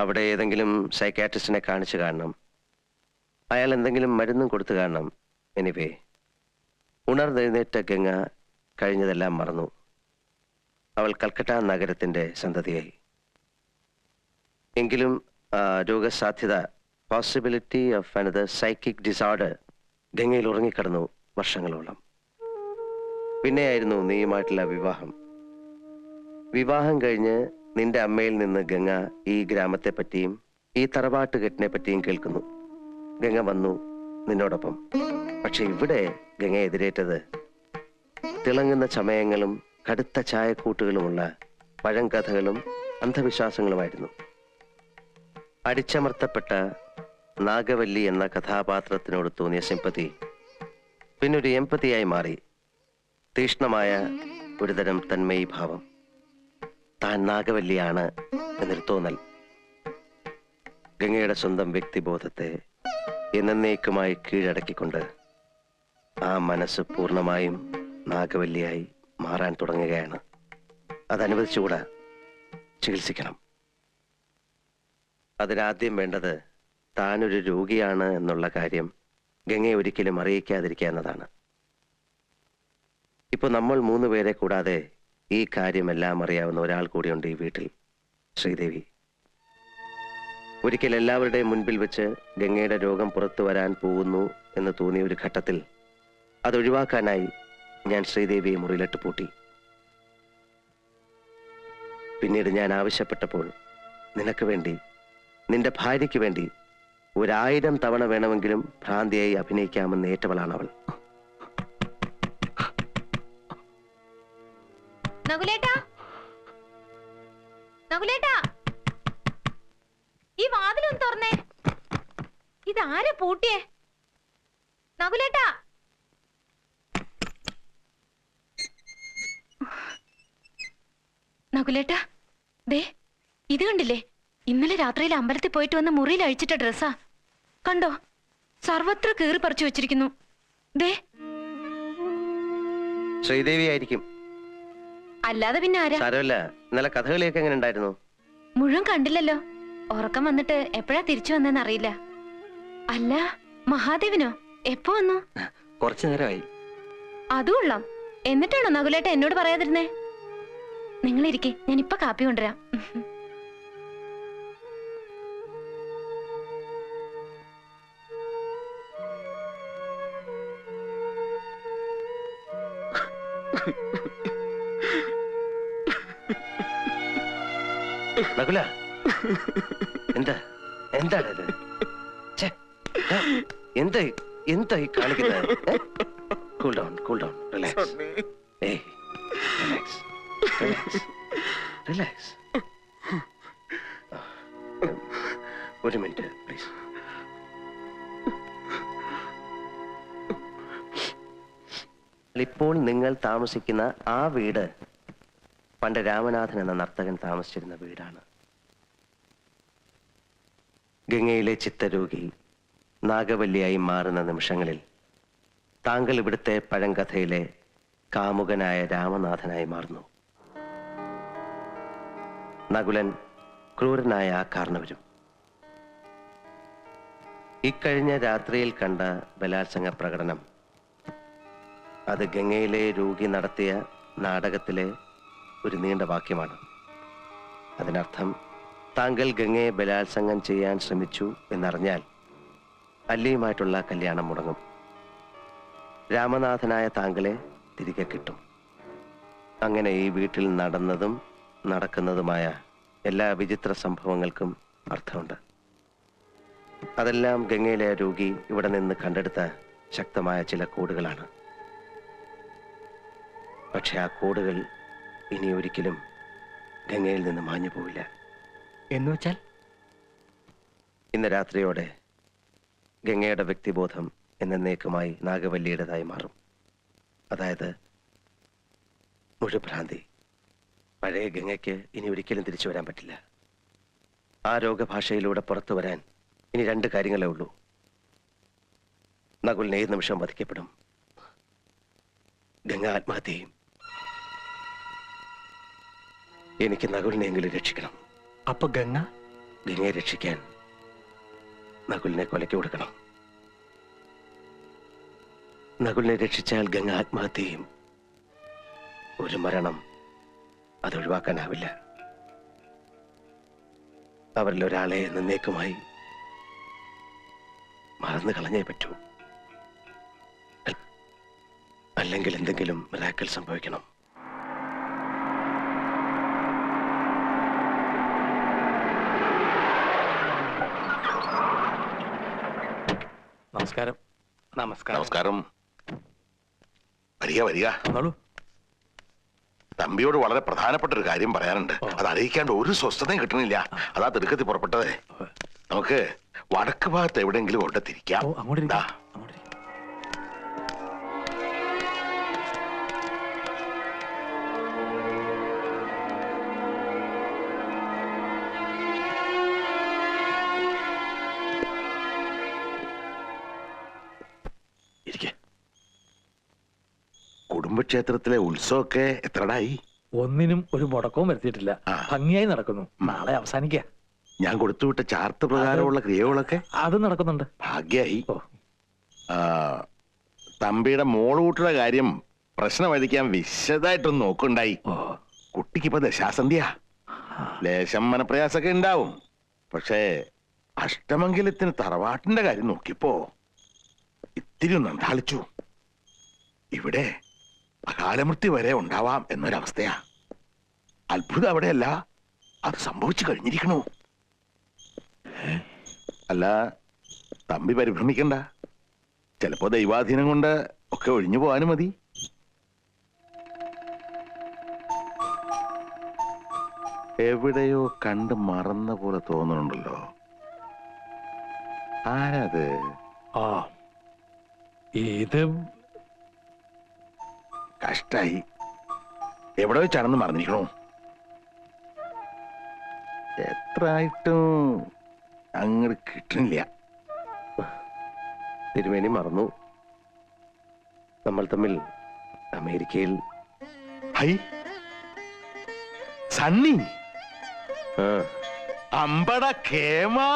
അവിടെ ഏതെങ്കിലും സൈക്കാട്രിസ്റ്റിനെ കാണിച്ചു കാണണം. അയാൾ എന്തെങ്കിലും മരുന്നും കൊടുത്തു കാണണം. എനിവേ, ഉണർന്നെഴുന്നേറ്റ ഗംഗ കഴിഞ്ഞതെല്ലാം മറന്നു. അവൾ കൽക്കട്ട നഗരത്തിന്റെ സന്തതിയായി. എങ്കിലും രോഗസാധ്യത, possibility of another psychic disorder ഗംഗയിൽ ഉറങ്ങിക്കിടന്നു വർഷങ്ങളോളം. പിന്നെയായിരുന്നു നീയുമായിട്ടുള്ള വിവാഹം. വിവാഹം കഴിഞ്ഞ് നിന്റെ അമ്മയിൽ നിന്ന് ഗംഗ ഈ ഗ്രാമത്തെ പറ്റിയും ഈ തറവാട്ടുകെട്ടിനെ പറ്റിയും കേൾക്കുന്നു. ഗംഗ വന്നു നിന്നോടൊപ്പം. പക്ഷെ ഇവിടെ ഗംഗ എതിരേറ്റത് തിളങ്ങുന്ന ചമയങ്ങളും കടുത്ത ചായക്കൂട്ടുകളുമുള്ള പഴങ്കഥകളും അന്ധവിശ്വാസങ്ങളുമായിരുന്നു. അടിച്ചമർത്തപ്പെട്ട നാഗവല്ലി എന്ന കഥാപാത്രത്തിനോട് തോന്നിയ സിമ്പതി പിന്നൊരു എമ്പതിയായി മാറി. തീഷ്ണമായ ഒരുതരം തന്മയി ഭാവം. താൻ നാഗവല്ലിയാണ് എന്നൊരു തോന്നൽ. ഗംഗയുടെ സ്വന്തം വ്യക്തിബോധത്തെ എന്നേക്കുമായി കീഴടക്കിക്കൊണ്ട് ആ മനസ്സ് പൂർണ്ണമായും നാഗവല്ലിയായി മാറാൻ തുടങ്ങുകയാണ്. അതനുവദിച്ചുകൂടാ, ചികിത്സിക്കണം. അതിനാദ്യം വേണ്ടത് താനൊരു രോഗിയാണ് എന്നുള്ള കാര്യം ഗംഗയെ ഒരിക്കലും അറിയിക്കാതിരിക്കുക എന്നതാണ്. ഇപ്പൊ നമ്മൾ 3 പേരെ കൂടാതെ ഈ കാര്യമെല്ലാം അറിയാവുന്ന ഒരാൾ കൂടിയുണ്ട് ഈ വീട്ടിൽ, ശ്രീദേവി. ഒരിക്കൽ എല്ലാവരുടെയും മുൻപിൽ വെച്ച് ഗംഗയുടെ രോഗം പുറത്തു വരാൻ പോകുന്നു എന്ന് തോന്നിയ ഒരു ഘട്ടത്തിൽ അതൊഴിവാക്കാനായി ഞാൻ ശ്രീദേവിയെ മുറിയിലിട്ട് പൂട്ടി. പിന്നീട് ഞാൻ ആവശ്യപ്പെട്ടപ്പോൾ നിനക്ക് വേണ്ടി, നിന്റെ ഭാര്യയ്ക്ക് വേണ്ടി 1000 തവണ വേണമെങ്കിലും ഭ്രാന്തിയായി അഭിനയിക്കാമെന്ന് ഏറ്റവളാണ് അവൾ. നകുലേട്ടാ, നകുലേട്ടാ, ഈ വാതിലൊന്ന് തുറന്നേ. ഇതാരെ പൂട്ടിയേ? നകുലേട്ടാ, നകുലേട്ടാ, ദേ ഇത് കണ്ടില്ലേ? ഇന്നലെ രാത്രിയിൽ അമ്പലത്തിൽ പോയിട്ട് വന്ന് മുറിയിൽ അഴിച്ചിട്ട ഡ്രസ്സാ. കണ്ടോ? സർവത്ര കീറി പറിച്ചു വെച്ചിരിക്കുന്നു. ദേ, ശ്രീദേവി ആയിരിക്കും. അല്ലാതെ പിന്നെ ആരാ? സാരമില്ല. ഇന്നലെ കഥകളിയൊക്കെ എങ്ങനെ ഉണ്ടായിരുന്നു? മുഴുവൻ കണ്ടില്ലല്ലോ. ഉറക്കം വന്നിട്ട് എപ്പോഴാ തിരിച്ചു വന്നെന്ന് അറിയില്ല. അല്ല, മഹാദേവനോ എപ്പോ വന്നു? കുറച്ചു നേരമായി. അതും കൊള്ളാം. എന്നിട്ടാണോ നകുലേട്ട എന്നോട് പറയാതിരുന്നേ? നിങ്ങളിരിക്കെ, ഞാൻ ഇപ്പൊ കാപ്പി കൊണ്ടുവരാം. നകുല, എന്താ എന്താണിത്? എന്തായി കാണിക്കുന്നത്? Cool down, cool down, relax. Relax, relax, relax. ഒരു മിനിറ്റ് പ്ലീസ്. ഇപ്പോൾ നിങ്ങൾ താമസിക്കുന്ന ആ വീട് പണ്ട് രാമനാഥൻ എന്ന നർത്തകൻ താമസിച്ചിരുന്ന വീടാണ്. ഗംഗയിലെ ചിത്തരോഗി നാഗവല്ലിയായി മാറുന്ന നിമിഷങ്ങളിൽ താങ്കൾ ഇവിടുത്തെ പഴങ്കഥയിലെ കാമുകനായ രാമനാഥനായി മാറുന്നു. നകുലൻ ക്രൂരനായ ആ കാരണവരും. ഇക്കഴിഞ്ഞ രാത്രിയിൽ കണ്ട ബലാത്സംഗ പ്രകടനം അത് ഗംഗയിലെ രോഗി നടത്തിയ നാടകത്തിലെ ഒരു നീണ്ട വാക്യമാണ്. അതിനർത്ഥം താങ്കൾ ഗംഗയെ ബലാത്സംഗം ചെയ്യാൻ ശ്രമിച്ചു എന്നറിഞ്ഞാൽ അല്ലിയുമായിട്ടുള്ള കല്യാണം മുടങ്ങും. രാമനാഥനായ താങ്കളെ തിരികെ കിട്ടും. അങ്ങനെ ഈ വീട്ടിൽ നടന്നതും നടക്കുന്നതുമായ എല്ലാ വിചിത്ര സംഭവങ്ങൾക്കും അർത്ഥമുണ്ട്. അതെല്ലാം ഗംഗയിലെ രോഗി ഇവിടെ നിന്ന് കണ്ടെടുത്ത ശക്തമായ ചില കോഡുകളാണ്. പക്ഷെ ആ കോഡുകൾ ഇനി ഒരിക്കലും ഗംഗയിൽ നിന്ന് മാഞ്ഞു പോവില്ല. എന്നുവെച്ചാൽ ഇന്ന് രാത്രിയോടെ ഗംഗയുടെ വ്യക്തിബോധം എന്നേക്കുമായി നാഗവല്ലിയുടേതായി മാറും. അതായത് മുഴുഭ്രാന്തി. പഴയ ഗംഗയ്ക്ക് ഇനി ഒരിക്കലും തിരിച്ചു വരാൻ പറ്റില്ല. ആ രോഗഭാഷയിലൂടെ പുറത്തു വരാൻ ഇനി 2 കാര്യങ്ങളേ ഉള്ളൂ. നകുലിന് ഏത് നിമിഷം വധിക്കപ്പെടും, ഗംഗ ആത്മഹത്യ ചെയ്യും. എനിക്ക് നകുലിനെങ്കിലും രക്ഷിക്കണം. അപ്പൊ ഗംഗ ഗംഗയെ രക്ഷിക്കാൻ നകുലിനെ കൊലയ്ക്ക് കൊടുക്കണം. നകുലിനെ രക്ഷിച്ചാൽ ഗംഗ ആത്മഹത്യ ചെയ്യും. ഒരു മരണം അതൊഴിവാക്കാനാവില്ല. അവരിൽ ഒരാളെ എന്നേക്കുമായി മറന്നു കളഞ്ഞേ പറ്റൂ. അല്ലെങ്കിൽ എന്തെങ്കിലും മിറാക്കിൾ സംഭവിക്കണം. നമസ്കാരം. നമസ്കാരം. വരിക വരിക. വന്നോളൂ. തമ്പിയോട് വളരെ പ്രധാനപ്പെട്ട ഒരു കാര്യം പറയാനുണ്ട്. അത് അറിയിക്കാണ്ട് ഒരു സ്വസ്ഥതയും കിട്ടണില്ല. അതാ തിടുക്കത്തിൽ പുറപ്പെട്ടതേ. നമുക്ക് വടക്ക് ഭാഗത്ത് എവിടെയെങ്കിലും കൊണ്ട് തിരിക്കാം. അങ്ങോട്ട് ദാ. ഇരിക്കെ. കുടുംബക്ഷേത്രത്തിലെ ഉത്സവമൊക്കെ എത്രടായി? ഒന്നിനും ഒരു മുടക്കവും വരുത്തിയിട്ടില്ല. ആ. ഭംഗിയായി നടക്കുന്നു. നാളെ അവസാനിക്കുക. ഞാൻ കൊടുത്തുവിട്ട ചാർത്ത് പ്രകാരമുള്ള ക്രിയകളൊക്കെ അത് നടക്കുന്നുണ്ട്. ഭാഗ്യായി. ഓ. തമ്പിയുടെ മോളുകൂട്ടുടെ കാര്യം പ്രശ്നമഴിക്കാൻ വിശദമായിട്ടൊന്ന് നോക്കുണ്ടായി. ഓ. കുട്ടിക്കിപ്പോ ദശാസന്ധ്യ. ലേശം മനപ്രയാസൊക്കെ ഉണ്ടാവും. പക്ഷേ അഷ്ടമംഗലത്തിന് തറവാട്ടിന്റെ കാര്യം നോക്കിയപ്പോ ഇത്തിരി നന്ദാളിച്ചു. ഇവിടെ അകാലമൃത്യു വരെ ഉണ്ടാവാം എന്നൊരവസ്ഥയാ. അത്ഭുതം അവിടെയല്ല, അത് സംഭവിച്ചു കഴിഞ്ഞിരിക്കണു. അല്ല, തമ്പി പരിഭ്രമിക്കണ്ട. ചിലപ്പോ ദൈവാധീനം കൊണ്ട് ഒക്കെ ഒഴിഞ്ഞു പോകാനും മതി. എവിടെയോ കണ്ട് മറന്ന പോലെ തോന്നുന്നുണ്ടല്ലോ. ആരത്? ആ, ഇത് കഷ്ടായി. എവിടെ വെച്ചാണെന്ന് മറന്നിരിക്കണോ? എത്ര ആയിട്ടും അങ്ങോട്ട് കിട്ടണില്ല. തിരുമേനി മറന്നു. നമ്മൾ തമ്മിൽ അമേരിക്കയിൽ. ഹൈ, സണ്ണി. ആ, അമ്പട കേമാ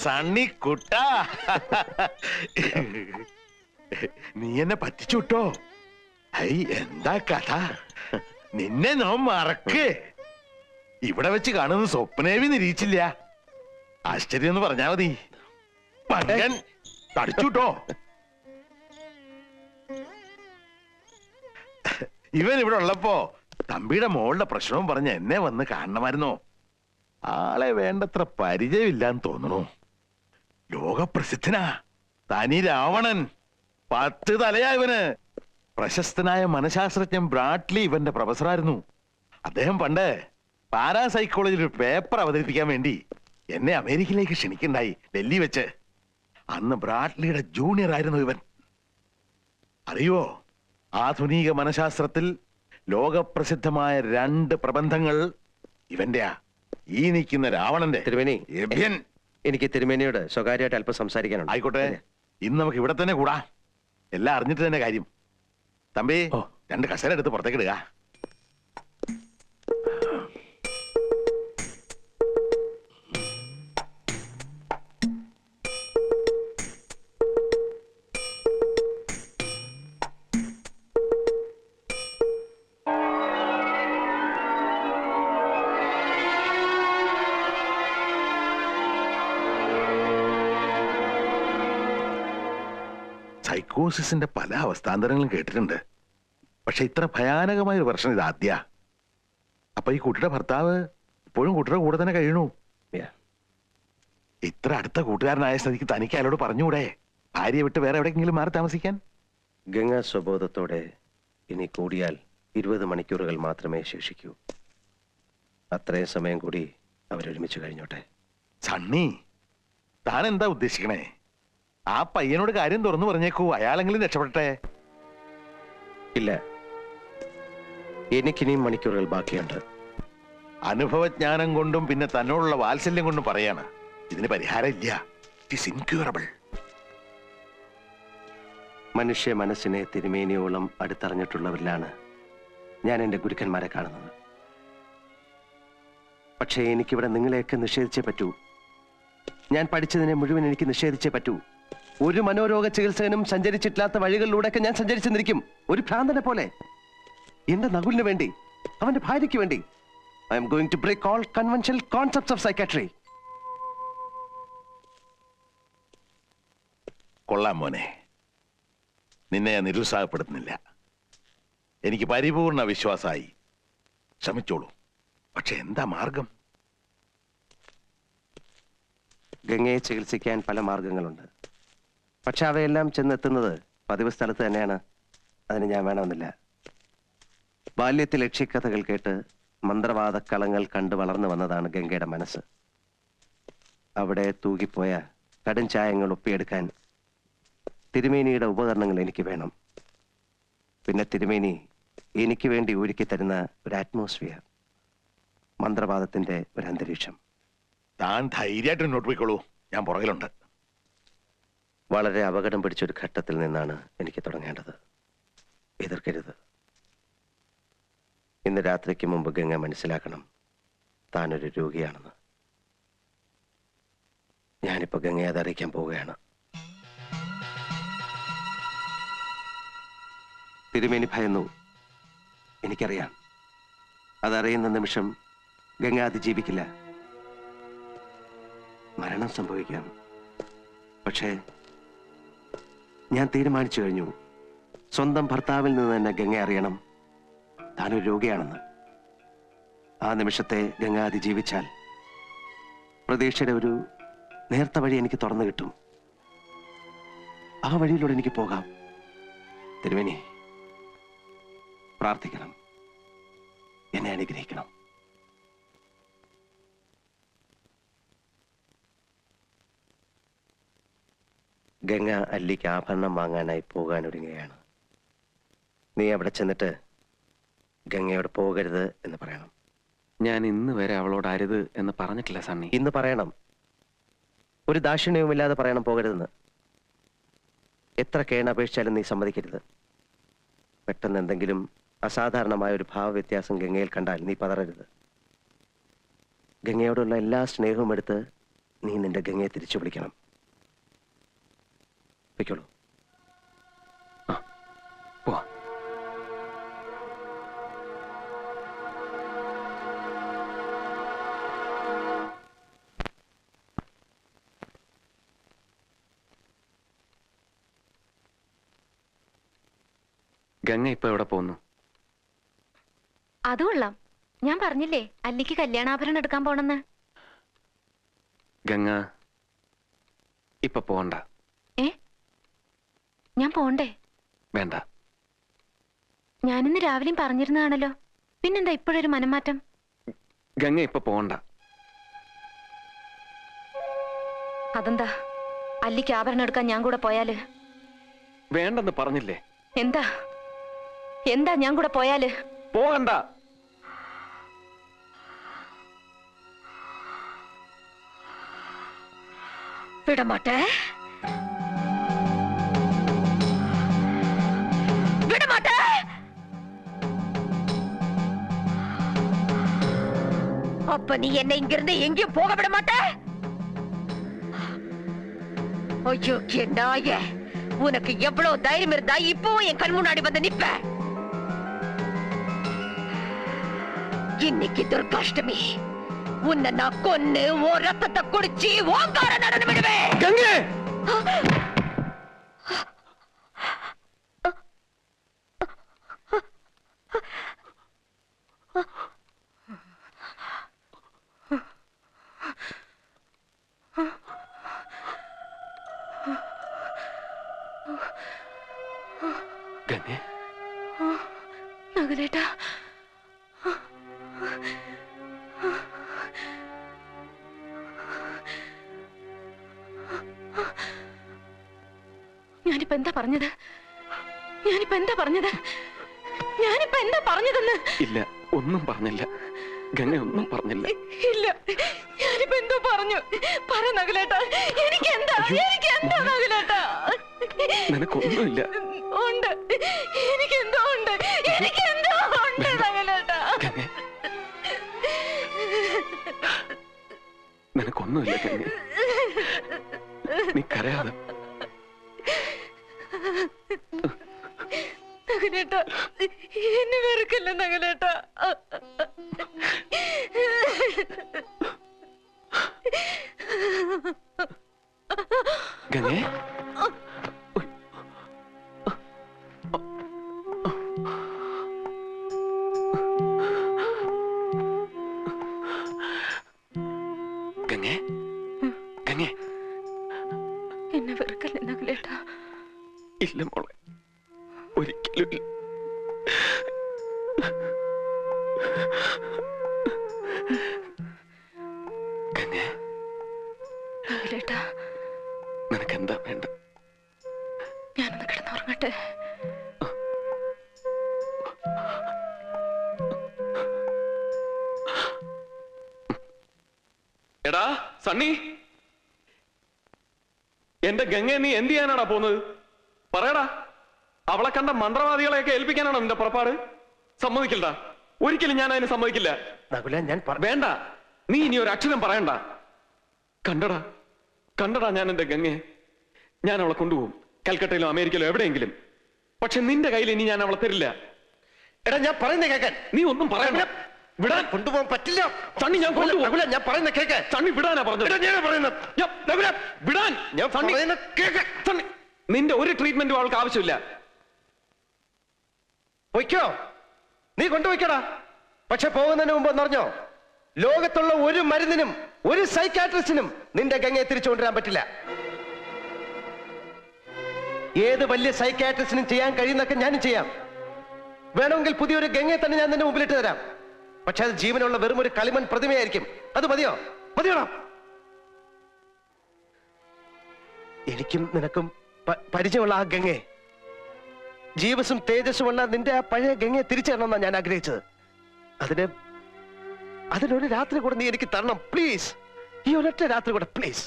സണ്ണി കുട്ട. നീ എന്നെ പറ്റിച്ചുട്ടോ. ഹൈ, എന്താ കഥ? നിന്നെ ഞാൻ മറക്ക്. ഇവിടെ വെച്ച് കാണുന്ന സ്വപ്നേവി നിരീക്ഷില്ല. ആശ്ചര്യം എന്ന് പറഞ്ഞാ മതി. പങ്കൻ തടിച്ചുട്ടോ. ഇവൻ ഇവിടെ ഉള്ളപ്പോ തമ്പിയുടെ മോളുടെ പ്രശ്നവും പറഞ്ഞ് എന്നെ വന്ന് കാണണമായിരുന്നോ? ആളെ വേണ്ടത്ര പരിചയമില്ലാന്ന് തോന്നണു. ലോകപ്രസിദ്ധനാ തനി രാവണൻ. 10 തലയാ ഇവന്. പ്രശസ്തനായ മനഃശാസ്ത്രജ്ഞൻ ബ്രാഡ്ലി ഇവന്റെ പ്രൊഫസറായിരുന്നു. അദ്ദേഹം പണ്ട് പാരാസൈക്കോളജിയിൽ ഒരു പേപ്പർ അവതരിപ്പിക്കാൻ വേണ്ടി എന്നെ അമേരിക്കയിലേക്ക് ക്ഷണിക്കണ്ടായി, ഡൽഹി വെച്ച്. അന്ന് ബ്രാഡ്ലിയുടെ ജൂനിയർ ആയിരുന്നു ഇവൻ. അറിയോ, ആധുനിക മനഃശാസ്ത്രത്തിൽ ലോകപ്രസിദ്ധമായ 2 പ്രബന്ധങ്ങൾ ഇവന്റെയാ. ഈ നിൽക്കുന്ന രാവണന്റെ. തിരുമേനി, എബ്യൻ. എനിക്ക് തിരുമേനിയോട് സ്വകാര്യമായിട്ട് അല്പം സംസാരിക്കാനുണ്ട്. ആയിക്കോട്ടെ, ഇന്ന് നമുക്ക് ഇവിടെ തന്നെ കൂടാ. എല്ലാം അറിഞ്ഞിട്ട് തന്നെ കാര്യം. തമ്പി, ഓ. 2 കസേര എടുത്ത് പുറത്തേക്ക് ഇടുക. സൈക്കോസിന്റെ പല അവസ്ഥാന്തരങ്ങളും കേട്ടിട്ടുണ്ട്. പക്ഷെ ഇത്ര ഭയാനകമായ ഒരു പ്രശ്നം ഇത് ആദ്യ. അപ്പൊ ഈ കുട്ടിയുടെ ഭർത്താവ് ഇപ്പോഴും കുട്ടിയുടെ കൂടെ തന്നെ കഴിയണു. ഇത്ര അടുത്ത കൂട്ടുകാരനായ സ്ഥിതിക്ക് തനിക്ക് അയാളോട് പറഞ്ഞുകൂടെ ഭാര്യയെ വിട്ട് വേറെ എവിടെയെങ്കിലും മാറി താമസിക്കാൻ? ഗംഗ സ്വബോധത്തോടെ ഇനി കൂടിയാൽ 20 മണിക്കൂറുകൾ മാത്രമേ ശേഷിക്കൂ. അത്രയും സമയം കൂടി അവരൊരുമിച്ച് കഴിഞ്ഞോട്ടെ. സണ്ണി, താൻ എന്താ ഉദ്ദേശിക്കണേ? ആ പയ്യനോട് കാര്യം തുറന്നു പറഞ്ഞേക്കൂ, അയാളെങ്കിലും രക്ഷപ്പെടട്ടെ. ഇല്ല, എനിക്കിനിയും മണിക്കൂറുകൾ ബാക്കിയുണ്ട്. അനുഭവജ്ഞാനം കൊണ്ടും പിന്നെ തന്നോടുള്ള വാത്സല്യം കൊണ്ടും പറയാണ്, ഇതിന് പരിഹാരം ഇല്ല. It is incurable. മനുഷ്യ മനസ്സിനെ തിരുമേനിയോളം അടുത്തറിഞ്ഞിട്ടുള്ളവരിലാണ് ഞാൻ എൻ്റെ ഗുരുക്കന്മാരെ കാണുന്നത്. പക്ഷേ എനിക്കിവിടെ നിങ്ങളെയൊക്കെ നിഷേധിച്ചേ പറ്റൂ. ഞാൻ പഠിച്ചതിനെ മുഴുവൻ എനിക്ക് നിഷേധിച്ചേ പറ്റൂ. ഒരു മനോരോഗ ചികിത്സകനും സഞ്ചരിച്ചിട്ടില്ലാത്ത വഴികളിലൂടെയൊക്കെ ഞാൻ സഞ്ചരിച്ചെന്നിരിക്കും, ഒരു ഭ്രാന്തനെ പോലെ. എന്റെ നകുലിന് വേണ്ടി, അവന്റെ ഭാര്യയ്ക്ക് വേണ്ടി. I am going to break all conventional concepts of psychiatry. കൊള്ളാം മോനെ, നിന്നെ ഞാൻ നിരുത്സാഹപ്പെടുത്തുന്നില്ല. എനിക്ക് പരിപൂർണ വിശ്വാസമായി. ശ്രമിച്ചോളൂ. പക്ഷെ എന്താ മാർഗം? ഗംഗയെ ചികിത്സിക്കാൻ പല മാർഗങ്ങളുണ്ട്. പക്ഷെ അവയെല്ലാം ചെന്നെത്തുന്നത് പതിവ് സ്ഥലത്ത് തന്നെയാണ്. അതിന് ഞാൻ വേണമെന്നില്ല. ബാല്യത്തിൽ ലക്ഷ്യക്കഥകൾ കേട്ട് മന്ത്രവാദക്കളങ്ങൾ കണ്ടു വളർന്നു വന്നതാണ് ഗംഗയുടെ മനസ്സ്. അവിടെ തൂകിപ്പോയ കടും ചായങ്ങൾ ഒപ്പിയെടുക്കാൻ തിരുമേനിയുടെ ഉപകരണങ്ങൾ എനിക്ക് വേണം. പിന്നെ തിരുമേനി എനിക്ക് വേണ്ടി ഒരുക്കി തരുന്ന ഒരു അറ്റ്മോസ്ഫിയർ, മന്ത്രവാദത്തിന്റെ ഒരു അന്തരീക്ഷം. താൻ ധൈര്യമായിട്ട് മുന്നോട്ട് പോയിക്കോളൂ, ഞാൻ പുറകിലുണ്ട്. വളരെ അപകടം പിടിച്ചൊരു ഘട്ടത്തിൽ നിന്നാണ് എനിക്ക് തുടങ്ങേണ്ടത്. എതിർക്കരുത്. ഇന്ന് രാത്രിക്ക് മുമ്പ് ഗംഗ മനസ്സിലാക്കണം താനൊരു രോഗിയാണെന്ന്. ഞാനിപ്പോ ഗംഗയെ അതറിയിക്കാൻ പോവുകയാണ്. തിരുമേനി ഭയന്നു, എനിക്കറിയാം. അതറിയുന്ന നിമിഷം ഗംഗ അതിജീവിക്കില്ല. മരണം സംഭവിക്കാം. പക്ഷേ ഞാൻ തീരുമാനിച്ചു കഴിഞ്ഞു, സ്വന്തം ഭർത്താവിൽ നിന്ന് തന്നെ ഗംഗ അറിയണം താനൊരു രോഗിയാണെന്ന്. ആ നിമിഷത്തെ ഗംഗ അതിജീവിച്ചാൽ പ്രതീക്ഷയുടെ ഒരു നേർത്ത വഴി എനിക്ക് തുറന്നു കിട്ടും. ആ വഴിയിലൂടെ എനിക്ക് പോകാം. തിരുമേനി പ്രാർത്ഥിക്കണം, എന്നെ അനുഗ്രഹിക്കണം. ഗംഗ അല്ലിക്ക് ആഭരണം വാങ്ങാനായി പോകാനൊരുങ്ങുകയാണ്. നീ അവിടെ ചെന്നിട്ട് ഗംഗയോട് പോകരുത് എന്ന് പറയണം. ഞാൻ ഇന്ന് വരെ അവളോട് അരുത് എന്ന് പറഞ്ഞിട്ടില്ല സണ്ണി. ഇന്ന് പറയണം. ഒരു ദാക്ഷിണ്യവുമില്ലാതെ പറയണം പോകരുതെന്ന്. എത്ര കേണപേക്ഷിച്ചാലും നീ സമ്മതിക്കരുത്. പെട്ടെന്ന് എന്തെങ്കിലും അസാധാരണമായ ഒരു ഭാവവ്യത്യാസം ഗംഗയിൽ കണ്ടാൽ നീ പതറരുത്. ഗംഗയോടുള്ള എല്ലാ സ്നേഹവും എടുത്ത് നീ നിന്റെ ഗംഗയെ തിരിച്ചു വിളിക്കണം. വെക്കോളൂ. പോവാ. ഗംഗ ഇപ്പൊ എവിടെ പോകുന്നു? അത് കൊള്ളാം. ഞാൻ പറഞ്ഞില്ലേ അല്ലിക്ക് കല്യാണാഭരണം എടുക്കാൻ പോണെന്ന്. ഗംഗ ഇപ്പൊ പോണ്ട. ഞാൻ പോണ്ടേ? വേണ്ട. ഞാനിന്ന് രാവിലെയും പറഞ്ഞിരുന്നതാണല്ലോ, പിന്നെന്താ ഇപ്പോഴൊരു മനംമാറ്റം? ഗംഗ ഇപ്പൊ പോണ്ട. അതെന്താ? അല്ലിക്ക് ആഭരണം എടുക്കാൻ ഞാൻ കൂടെ പോയാല്? വേണ്ടെന്ന് പറഞ്ഞില്ലേ? എന്താ എന്താ ഞാൻ കൂടെ പോയാല്? പോകണ്ട. വിടമാട്ടെ, വിടമാട്ടെ. அப்ப நீ என்னை இங்கிருந்து எங்கேயும் போக விட மாட்ட? ஐயோ நாய, உனக்கு எவ்வளவு தைரியம் இருந்தா இப்பவும் என் கண் முன்னாடி வந்து நிப்ப? இன்னைக்கு துர்காஷ்டமி, உன்னை நான் கொன்னு ஓ ரத்தத்தை குடிச்சு ஓங்கார நடனம் விடுவேன். ഗംഗേ! ഗംഗേ, നകുലേട്ടാ, ഞാനിപ്പോ എന്താ പറഞ്ഞത്? ഞാനിപ്പോ എന്താ പറഞ്ഞത്? ഞാനിപ്പോ എന്താ പറഞ്ഞതെന്ന്? ഇല്ല, ഒന്നും പറഞ്ഞില്ല. ഗംഗ ഒന്നും പറഞ്ഞില്ല. ഇല്ല, ഞാനിപ്പോ എന്തോ പറഞ്ഞു. പറ നകുലേട്ടാ, എനിക്കെന്താ നകുലേട്ടാ? നിനക്കൊന്നുമില്ല. ഉണ്ട്, എനിക്കെന്തോ ഉണ്ട്, എനിക്കെന്തോ ഉണ്ട് നകുലേട്ടാ. ഗംഗേ, സാരമില്ല ഗംഗെ. നീ കരയാതെ. നഗലേട്ടാ, എന്നെ വെറുക്കല്ല നഗലേട്ടാ. ഗംഗെ, ഗംഗെ, ഗംഗെ. എന്നെ വെറുക്കല്ല നഗലേട്ടാ. ഇല്ല മോളെ, ഒരിക്കലും ഇല്ല. ഗംഗെ, നഗലേട്ടാ, നിനക്ക് എന്താ വേണ്ട? ഞാനൊന്ന് കിടന്നുറങ്ങട്ടെ. എടാ സണ്ണി, എന്റെ ഗംഗയെ നീ എന്ത് ചെയ്യാനാടാ പോകുന്നത്? പറയടാ. അവളെ കണ്ട മന്ത്രവാദികളെയൊക്കെ ഏൽപ്പിക്കാനാണോ നിന്റെ പുറപ്പാട്? സമ്മതിക്കില്ല, ഒരിക്കലും ഞാൻ അതിന് സമ്മതിക്കില്ല. നകുല, ഞാൻ വേണ്ട, നീ ഇനി ഒരു അക്ഷരം പറയണ്ട. കണ്ടടാ, കണ്ടടാ ഞാൻ എന്റെ ഗംഗയെ. ഞാൻ അവളെ കൊണ്ടുപോകും, കൽക്കട്ടയിലോ അമേരിക്കയിലോ എവിടെയെങ്കിലും. പക്ഷെ നിന്റെ കയ്യിൽ ഇനി ഞാൻ അവളെ തരില്ല. എടാ, ഞാൻ പറയുന്ന കേക്കാൻ. നീ ഒന്നും പറയണ്ട. വിടാൻ കൊണ്ടുപോകാൻ പറ്റില്ല. സണ്ണി, ഞാൻ കൊണ്ടുപോകും. നകുല, ഞാൻ പറയുന്ന കേക്ക്. സണ്ണി വിടാനാ പറഞ്ഞത്. വിടാൻ. ഞാൻ സണ്ണി, പറയുന്ന കേക്ക്. സണ്ണി, നിന്റെ ഒരു ട്രീറ്റ്മെന്റും അവൾക്ക് ആവശ്യമില്ല. പൊയ്ക്കോ, നീ കൊണ്ടുപോയിക്കടാ. പക്ഷെ പോകുന്നതിന് മുമ്പ് എന്നറിഞ്ഞോ, ലോകത്തുള്ള ഒരു മരുന്നിനും ഒരു സൈക്കാട്രിസ്റ്റിനും നിന്റെ ഗംഗയെ തിരിച്ചു കൊണ്ടുവരാൻ പറ്റില്ല. ഏത് വലിയ സൈക്കാട്രിസ്റ്റിനും ചെയ്യാൻ കഴിയുന്നൊക്കെ ഞാനും ചെയ്യാം. വേണമെങ്കിൽ പുതിയൊരു ഗംഗയെ തന്നെ ഞാൻ നിന്റെ മുമ്പിലിട്ട് തരാം. പക്ഷെ അത് ജീവനുള്ള വെറും ഒരു കളിമൺ പ്രതിമയായിരിക്കും. അത് മതിയോ? മതിയോടാ. എനിക്കും നിനക്കും പരിചയമുള്ള ആ ഗംഗയെ, ജീവസും തേജസ്സുമുള്ള നിന്റെ ആ പഴയ ഗംഗയെ തിരിച്ചു തരണമെന്നാണ് ഞാൻ ആഗ്രഹിച്ചത്. അതിനൊരു രാത്രി കൂടെ നീ എനിക്ക് തരണം പ്ലീസ്. ഈ ഒരൊറ്റ രാത്രി കൂടെ പ്ലീസ്.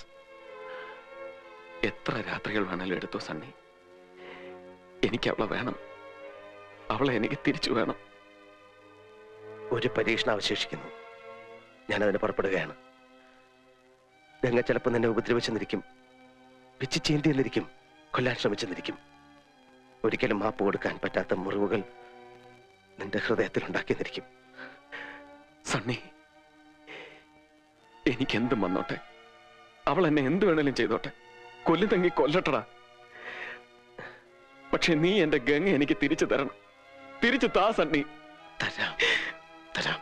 എത്ര രാത്രികൾ വേണേലും എടുത്തോ സണ്ണി, എനിക്ക് അവളെ വേണം. അവളെ എനിക്ക് തിരിച്ചു വേണം. ഒരു പരീക്ഷണം അവശേഷിക്കുന്നു. ഞാനതിന് പുറപ്പെടുകയാണ്. ഗംഗ ചിലപ്പോൾ നിന്നെ ഉപദ്രവിച്ചെന്നിരിക്കും, പിച്ചി ചീന്തിയെന്നിരിക്കും, കൊല്ലാൻ ശ്രമിച്ചെന്നിരിക്കും. ഒരിക്കലും മാപ്പ് കൊടുക്കാൻ പറ്റാത്ത മുറിവുകൾ നിന്റെ ഹൃദയത്തിൽ ഉണ്ടാക്കിയെന്നിരിക്കും. സണ്ണി, എനിക്കെന്തും വന്നോട്ടെ, അവൾ എന്നെ എന്ത് വേണേലും ചെയ്തോട്ടെ, കൊല്ലുതെങ്കി കൊല്ലട്ടടാ. പക്ഷെ നീ എന്റെ ഗംഗ എനിക്ക് തിരിച്ചു തരണം. തിരിച്ചു താ സണ്ണി. തരാം, തരാം.